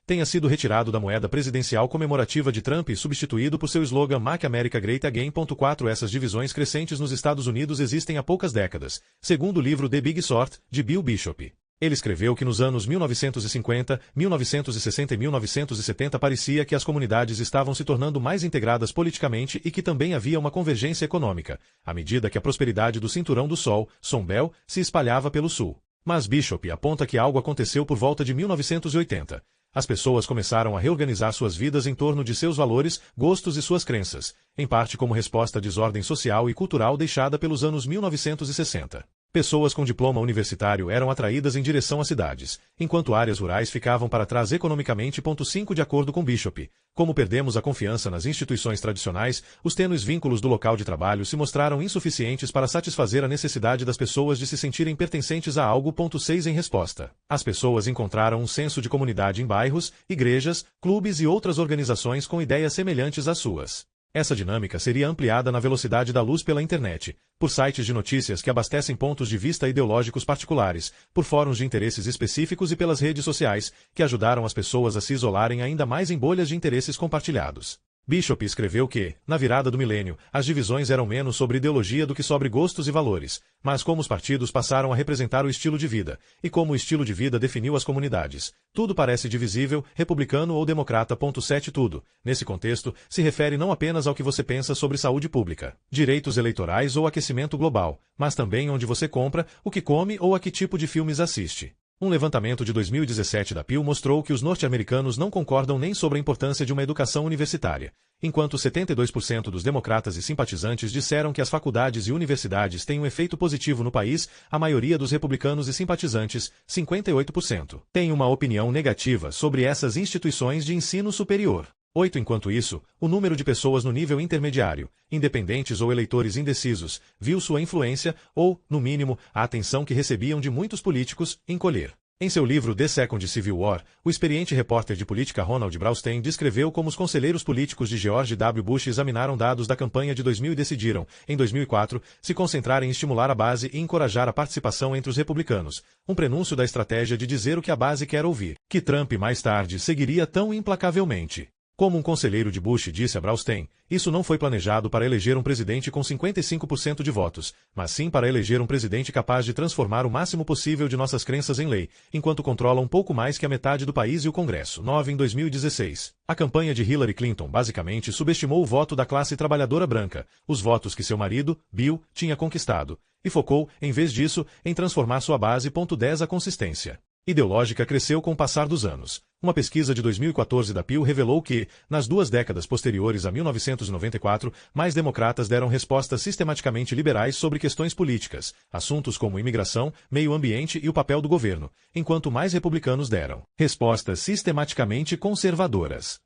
tenha sido retirado da moeda presidencial comemorativa de Trump e substituído por seu slogan Make America Great Again. 4 Essas divisões crescentes nos Estados Unidos existem há poucas décadas, segundo o livro The Big Sort, de Bill Bishop. Ele escreveu que nos anos 1950, 1960 e 1970 parecia que as comunidades estavam se tornando mais integradas politicamente e que também havia uma convergência econômica, à medida que a prosperidade do Cinturão do Sol, Sunbelt, se espalhava pelo sul. Mas Bishop aponta que algo aconteceu por volta de 1980. As pessoas começaram a reorganizar suas vidas em torno de seus valores, gostos e suas crenças, em parte como resposta à desordem social e cultural deixada pelos anos 1960. Pessoas com diploma universitário eram atraídas em direção às cidades, enquanto áreas rurais ficavam para trás economicamente. 5 De acordo com Bishop, como perdemos a confiança nas instituições tradicionais, os tênues vínculos do local de trabalho se mostraram insuficientes para satisfazer a necessidade das pessoas de se sentirem pertencentes a algo. 6 Em resposta, as pessoas encontraram um senso de comunidade em bairros, igrejas, clubes e outras organizações com ideias semelhantes às suas. Essa dinâmica seria ampliada na velocidade da luz pela internet, por sites de notícias que abastecem pontos de vista ideológicos particulares, por fóruns de interesses específicos e pelas redes sociais, que ajudaram as pessoas a se isolarem ainda mais em bolhas de interesses compartilhados. Bishop escreveu que, na virada do milênio, as divisões eram menos sobre ideologia do que sobre gostos e valores, mas como os partidos passaram a representar o estilo de vida, e como o estilo de vida definiu as comunidades. Tudo parece divisível, republicano ou democrata. 7 Tudo, nesse contexto, se refere não apenas ao que você pensa sobre saúde pública, direitos eleitorais ou aquecimento global, mas também onde você compra, o que come ou a que tipo de filmes assiste. Um levantamento de 2017 da Pew mostrou que os norte-americanos não concordam nem sobre a importância de uma educação universitária, enquanto 72% dos democratas e simpatizantes disseram que as faculdades e universidades têm um efeito positivo no país, a maioria dos republicanos e simpatizantes, 58%, tem uma opinião negativa sobre essas instituições de ensino superior. 8 Enquanto isso, o número de pessoas no nível intermediário, independentes ou eleitores indecisos, viu sua influência, ou, no mínimo, a atenção que recebiam de muitos políticos, encolher. Em seu livro The Second Civil War, o experiente repórter de política Ronald Braustein descreveu como os conselheiros políticos de George W. Bush examinaram dados da campanha de 2000 e decidiram, em 2004, se concentrar em estimular a base e encorajar a participação entre os republicanos, um prenúncio da estratégia de dizer o que a base quer ouvir, que Trump mais tarde seguiria tão implacavelmente. Como um conselheiro de Bush disse a Braustein, isso não foi planejado para eleger um presidente com 55% de votos, mas sim para eleger um presidente capaz de transformar o máximo possível de nossas crenças em lei, enquanto controla um pouco mais que a metade do país e o Congresso. 9 Em 2016, a campanha de Hillary Clinton basicamente subestimou o voto da classe trabalhadora branca, os votos que seu marido, Bill, tinha conquistado, e focou, em vez disso, em transformar sua base. 10 A consistência ideológica cresceu com o passar dos anos. Uma pesquisa de 2014 da Pew revelou que, nas 2 décadas posteriores a 1994, mais democratas deram respostas sistematicamente liberais sobre questões políticas, assuntos como imigração, meio ambiente e o papel do governo, enquanto mais republicanos deram respostas sistematicamente conservadoras.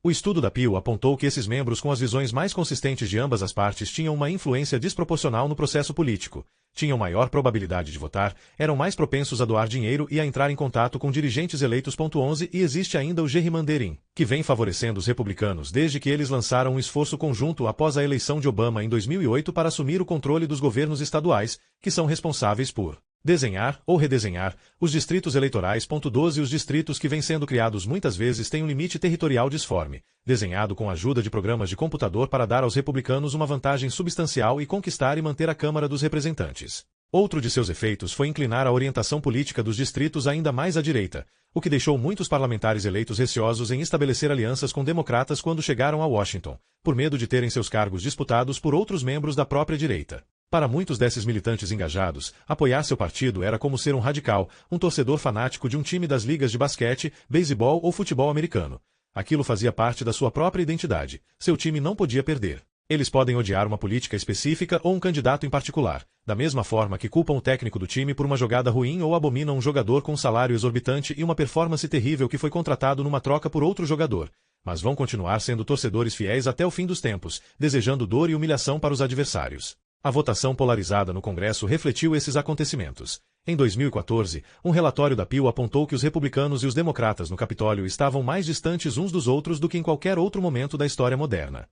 O estudo da Pew apontou que esses membros com as visões mais consistentes de ambas as partes tinham uma influência desproporcional no processo político, tinham maior probabilidade de votar, eram mais propensos a doar dinheiro e a entrar em contato com dirigentes eleitos. 11 E existe ainda o gerrymandering, que vem favorecendo os republicanos desde que eles lançaram um esforço conjunto após a eleição de Obama em 2008 para assumir o controle dos governos estaduais, que são responsáveis por desenhar ou redesenhar os distritos eleitorais. 12 Os distritos que vêm sendo criados muitas vezes têm um limite territorial disforme, desenhado com a ajuda de programas de computador para dar aos republicanos uma vantagem substancial e conquistar e manter a Câmara dos Representantes. Outro de seus efeitos foi inclinar a orientação política dos distritos ainda mais à direita, o que deixou muitos parlamentares eleitos receosos em estabelecer alianças com democratas quando chegaram a Washington, por medo de terem seus cargos disputados por outros membros da própria direita. Para muitos desses militantes engajados, apoiar seu partido era como ser um radical, um torcedor fanático de um time das ligas de basquete, beisebol ou futebol americano. Aquilo fazia parte da sua própria identidade. Seu time não podia perder. Eles podem odiar uma política específica ou um candidato em particular, da mesma forma que culpam o técnico do time por uma jogada ruim ou abominam um jogador com um salário exorbitante e uma performance terrível que foi contratado numa troca por outro jogador. Mas vão continuar sendo torcedores fiéis até o fim dos tempos, desejando dor e humilhação para os adversários. A votação polarizada no Congresso refletiu esses acontecimentos. Em 2014, um relatório da Pew apontou que os republicanos e os democratas no Capitólio estavam mais distantes uns dos outros do que em qualquer outro momento da história moderna.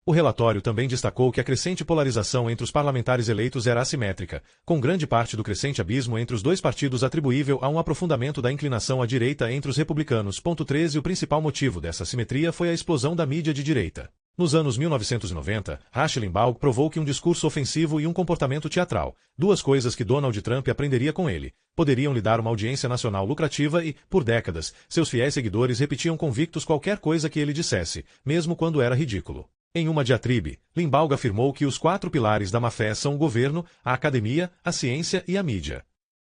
O relatório também destacou que a crescente polarização entre os parlamentares eleitos era assimétrica, com grande parte do crescente abismo entre os dois partidos atribuível a um aprofundamento da inclinação à direita entre os republicanos. 13 O principal motivo dessa assimetria foi a explosão da mídia de direita. Nos anos 1990, Rush Limbaugh provou que um discurso ofensivo e um comportamento teatral, duas coisas que Donald Trump aprenderia com ele, poderiam lhe dar uma audiência nacional lucrativa e, por décadas, seus fiéis seguidores repetiam convictos qualquer coisa que ele dissesse, mesmo quando era ridículo. Em uma diatribe, Limbaugh afirmou que os 4 pilares da má-fé são o governo, a academia, a ciência e a mídia.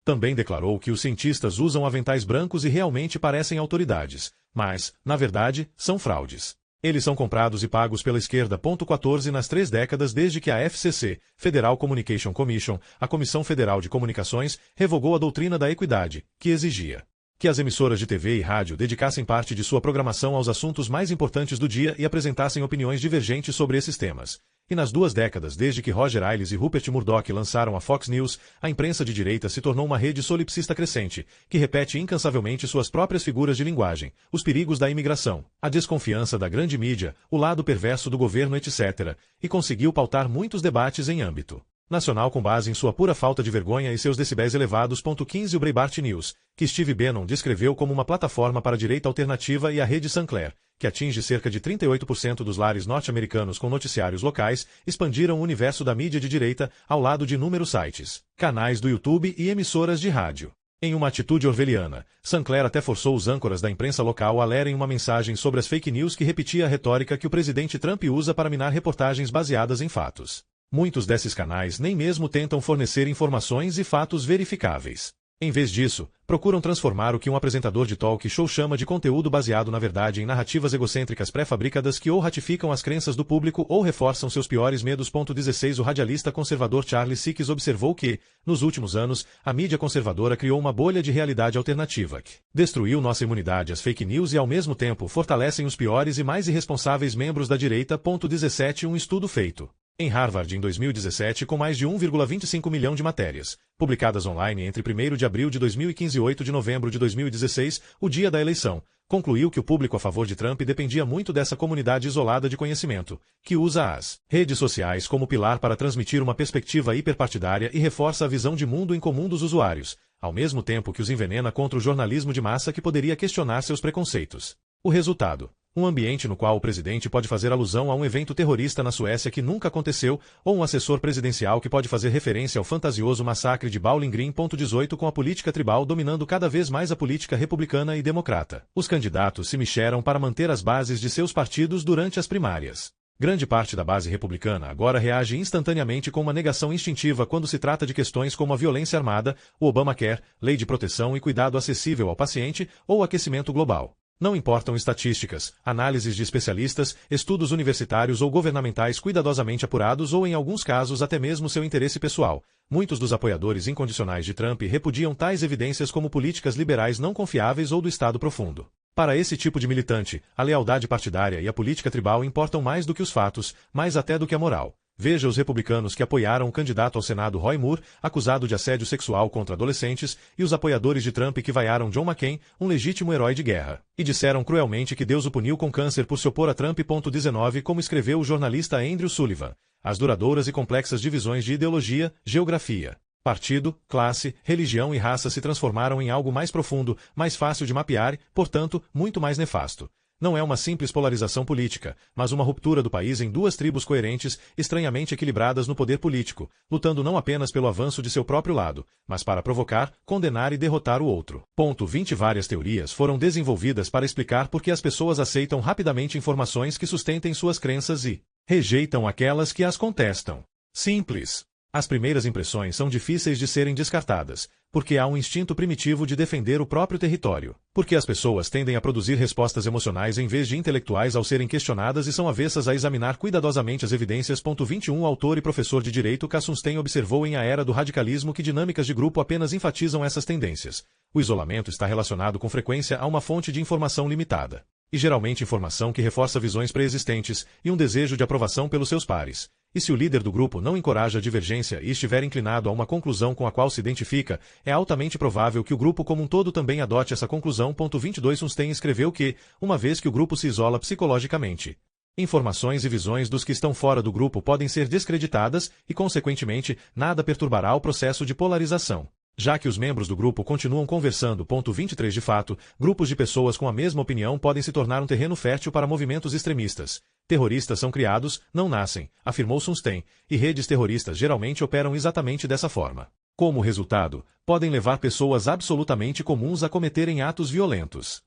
Também declarou que os cientistas usam aventais brancos e realmente parecem autoridades, mas, na verdade, são fraudes. Eles são comprados e pagos pela esquerda. 14 Nas 3 décadas desde que a FCC, Federal Communication Commission, a Comissão Federal de Comunicações, revogou a doutrina da equidade, que exigia que as emissoras de TV e rádio dedicassem parte de sua programação aos assuntos mais importantes do dia e apresentassem opiniões divergentes sobre esses temas. E nas 2 décadas desde que Roger Ailes e Rupert Murdoch lançaram a Fox News, a imprensa de direita se tornou uma rede solipsista crescente, que repete incansavelmente suas próprias figuras de linguagem, os perigos da imigração, a desconfiança da grande mídia, o lado perverso do governo, etc., e conseguiu pautar muitos debates em âmbito nacional com base em sua pura falta de vergonha e seus decibéis elevados. 15 O Breitbart News, que Steve Bannon descreveu como uma plataforma para a direita alternativa, e a rede Sinclair, que atinge cerca de 38% dos lares norte-americanos com noticiários locais, expandiram o universo da mídia de direita ao lado de inúmeros sites, canais do YouTube e emissoras de rádio. Em uma atitude orwelliana, Sinclair até forçou os âncoras da imprensa local a lerem uma mensagem sobre as fake news que repetia a retórica que o presidente Trump usa para minar reportagens baseadas em fatos. Muitos desses canais nem mesmo tentam fornecer informações e fatos verificáveis. Em vez disso, procuram transformar o que um apresentador de talk show chama de conteúdo baseado na verdade em narrativas egocêntricas pré-fabricadas que ou ratificam as crenças do público ou reforçam seus piores medos. 16 O radialista conservador Charles Sykes observou que, nos últimos anos, a mídia conservadora criou uma bolha de realidade alternativa que destruiu nossa imunidade às fake news e ao mesmo tempo fortalecem os piores e mais irresponsáveis membros da direita. 17 Um estudo feito em Harvard em 2017 com mais de 1,25 milhão de matérias, publicadas online entre 1º de abril de 2015 e 8 de novembro de 2016, o dia da eleição, concluiu que o público a favor de Trump dependia muito dessa comunidade isolada de conhecimento, que usa as redes sociais como pilar para transmitir uma perspectiva hiperpartidária e reforça a visão de mundo em comum dos usuários, ao mesmo tempo que os envenena contra o jornalismo de massa que poderia questionar seus preconceitos. O resultado: um ambiente no qual o presidente pode fazer alusão a um evento terrorista na Suécia que nunca aconteceu, ou um assessor presidencial que pode fazer referência ao fantasioso massacre de Bowling Green. 18 Com a política tribal dominando cada vez mais a política republicana e democrata, os candidatos se mexeram para manter as bases de seus partidos durante as primárias. Grande parte da base republicana agora reage instantaneamente com uma negação instintiva quando se trata de questões como a violência armada, o Obamacare, lei de proteção e cuidado acessível ao paciente, ou aquecimento global. Não importam estatísticas, análises de especialistas, estudos universitários ou governamentais cuidadosamente apurados ou, em alguns casos, até mesmo seu interesse pessoal. Muitos dos apoiadores incondicionais de Trump repudiam tais evidências como políticas liberais não confiáveis ou do Estado profundo. Para esse tipo de militante, a lealdade partidária e a política tribal importam mais do que os fatos, mais até do que a moral. Veja os republicanos que apoiaram o candidato ao Senado Roy Moore, acusado de assédio sexual contra adolescentes, e os apoiadores de Trump que vaiaram John McCain, um legítimo herói de guerra, e disseram cruelmente que Deus o puniu com câncer por se opor a Trump. 19 Como escreveu o jornalista Andrew Sullivan, as duradouras e complexas divisões de ideologia, geografia, partido, classe, religião e raça se transformaram em algo mais profundo, mais fácil de mapear e, portanto, muito mais nefasto. Não é uma simples polarização política, mas uma ruptura do país em duas tribos coerentes, estranhamente equilibradas no poder político, lutando não apenas pelo avanço de seu próprio lado, mas para provocar, condenar e derrotar o outro. 20 Várias teorias foram desenvolvidas para explicar por que as pessoas aceitam rapidamente informações que sustentem suas crenças e rejeitam aquelas que as contestam. Simples. As primeiras impressões são difíceis de serem descartadas, porque há um instinto primitivo de defender o próprio território. Porque as pessoas tendem a produzir respostas emocionais em vez de intelectuais ao serem questionadas e são avessas a examinar cuidadosamente as evidências. 21 O autor e professor de direito Kassunstein observou em A Era do Radicalismo que dinâmicas de grupo apenas enfatizam essas tendências. O isolamento está relacionado com frequência a uma fonte de informação limitada, e geralmente informação que reforça visões pré-existentes e um desejo de aprovação pelos seus pares. E se o líder do grupo não encoraja a divergência e estiver inclinado a uma conclusão com a qual se identifica, é altamente provável que o grupo como um todo também adote essa conclusão. 22 Sunstein escreveu que, uma vez que o grupo se isola psicologicamente, informações e visões dos que estão fora do grupo podem ser descreditadas e, consequentemente, nada perturbará o processo de polarização. Já que os membros do grupo continuam conversando. 23 De fato, grupos de pessoas com a mesma opinião podem se tornar um terreno fértil para movimentos extremistas. Terroristas são criados, não nascem, afirmou Sunstein, e redes terroristas geralmente operam exatamente dessa forma. Como resultado, podem levar pessoas absolutamente comuns a cometerem atos violentos.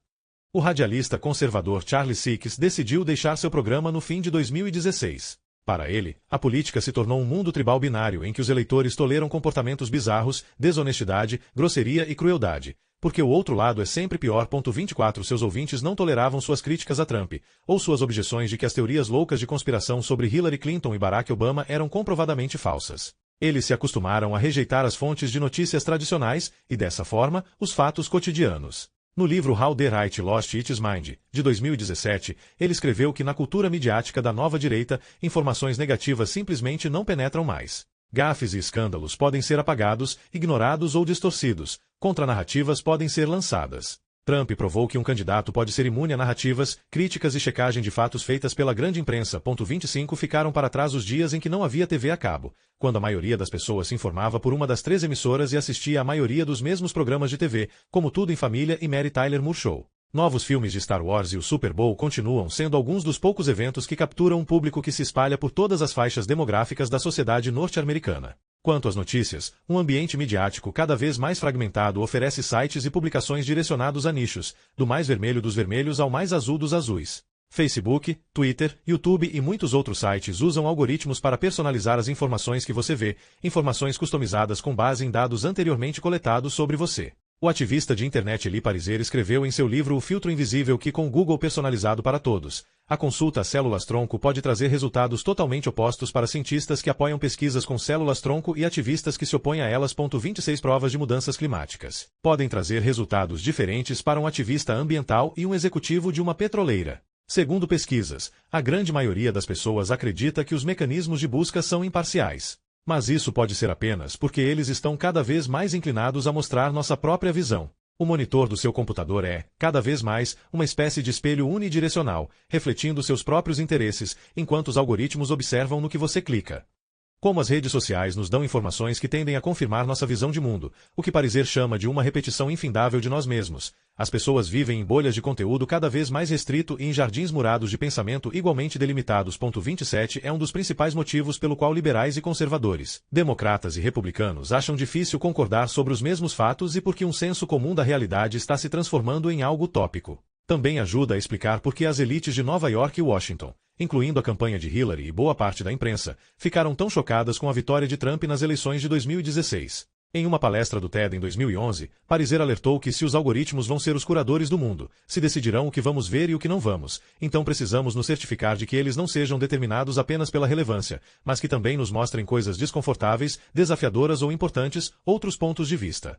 O radialista conservador Charles Sykes decidiu deixar seu programa no fim de 2016. Para ele, a política se tornou um mundo tribal binário em que os eleitores toleram comportamentos bizarros, desonestidade, grosseria e crueldade, porque o outro lado é sempre pior. 24 Seus ouvintes não toleravam suas críticas a Trump, ou suas objeções de que as teorias loucas de conspiração sobre Hillary Clinton e Barack Obama eram comprovadamente falsas. Eles se acostumaram a rejeitar as fontes de notícias tradicionais e, dessa forma, os fatos cotidianos. No livro How the Right Lost Its Mind, de 2017, ele escreveu que na cultura midiática da nova direita, informações negativas simplesmente não penetram mais. Gafes e escândalos podem ser apagados, ignorados ou distorcidos, contranarrativas podem ser lançadas. Trump provou que um candidato pode ser imune a narrativas, críticas e checagem de fatos feitas pela grande imprensa. 25 Ficaram para trás os dias em que não havia TV a cabo, quando a maioria das pessoas se informava por uma das 3 emissoras e assistia à maioria dos mesmos programas de TV, como Tudo em Família e Mary Tyler Moore Show. Novos filmes de Star Wars e o Super Bowl continuam sendo alguns dos poucos eventos que capturam um público que se espalha por todas as faixas demográficas da sociedade norte-americana. Quanto às notícias, um ambiente midiático cada vez mais fragmentado oferece sites e publicações direcionados a nichos, do mais vermelho dos vermelhos ao mais azul dos azuis. Facebook, Twitter, YouTube e muitos outros sites usam algoritmos para personalizar as informações que você vê, informações customizadas com base em dados anteriormente coletados sobre você. O ativista de internet Lee Pariser escreveu em seu livro O Filtro Invisível que com Google personalizado para todos, a consulta a células-tronco pode trazer resultados totalmente opostos para cientistas que apoiam pesquisas com células-tronco e ativistas que se opõem a elas. 26 Provas de mudanças climáticas podem trazer resultados diferentes para um ativista ambiental e um executivo de uma petroleira. Segundo pesquisas, a grande maioria das pessoas acredita que os mecanismos de busca são imparciais. Mas isso pode ser apenas porque eles estão cada vez mais inclinados a mostrar nossa própria visão. O monitor do seu computador é, cada vez mais, uma espécie de espelho unidirecional, refletindo seus próprios interesses, enquanto os algoritmos observam no que você clica. Como as redes sociais nos dão informações que tendem a confirmar nossa visão de mundo, o que Pariser chama de uma repetição infindável de nós mesmos. As pessoas vivem em bolhas de conteúdo cada vez mais restrito e em jardins murados de pensamento igualmente delimitados. 27 É um dos principais motivos pelo qual liberais e conservadores, democratas e republicanos acham difícil concordar sobre os mesmos fatos e porque um senso comum da realidade está se transformando em algo utópico. Também ajuda a explicar por que as elites de Nova York e Washington, incluindo a campanha de Hillary e boa parte da imprensa, ficaram tão chocadas com a vitória de Trump nas eleições de 2016. Em uma palestra do TED em 2011, Pariser alertou que se os algoritmos vão ser os curadores do mundo, se decidirão o que vamos ver e o que não vamos, então precisamos nos certificar de que eles não sejam determinados apenas pela relevância, mas que também nos mostrem coisas desconfortáveis, desafiadoras ou importantes, outros pontos de vista.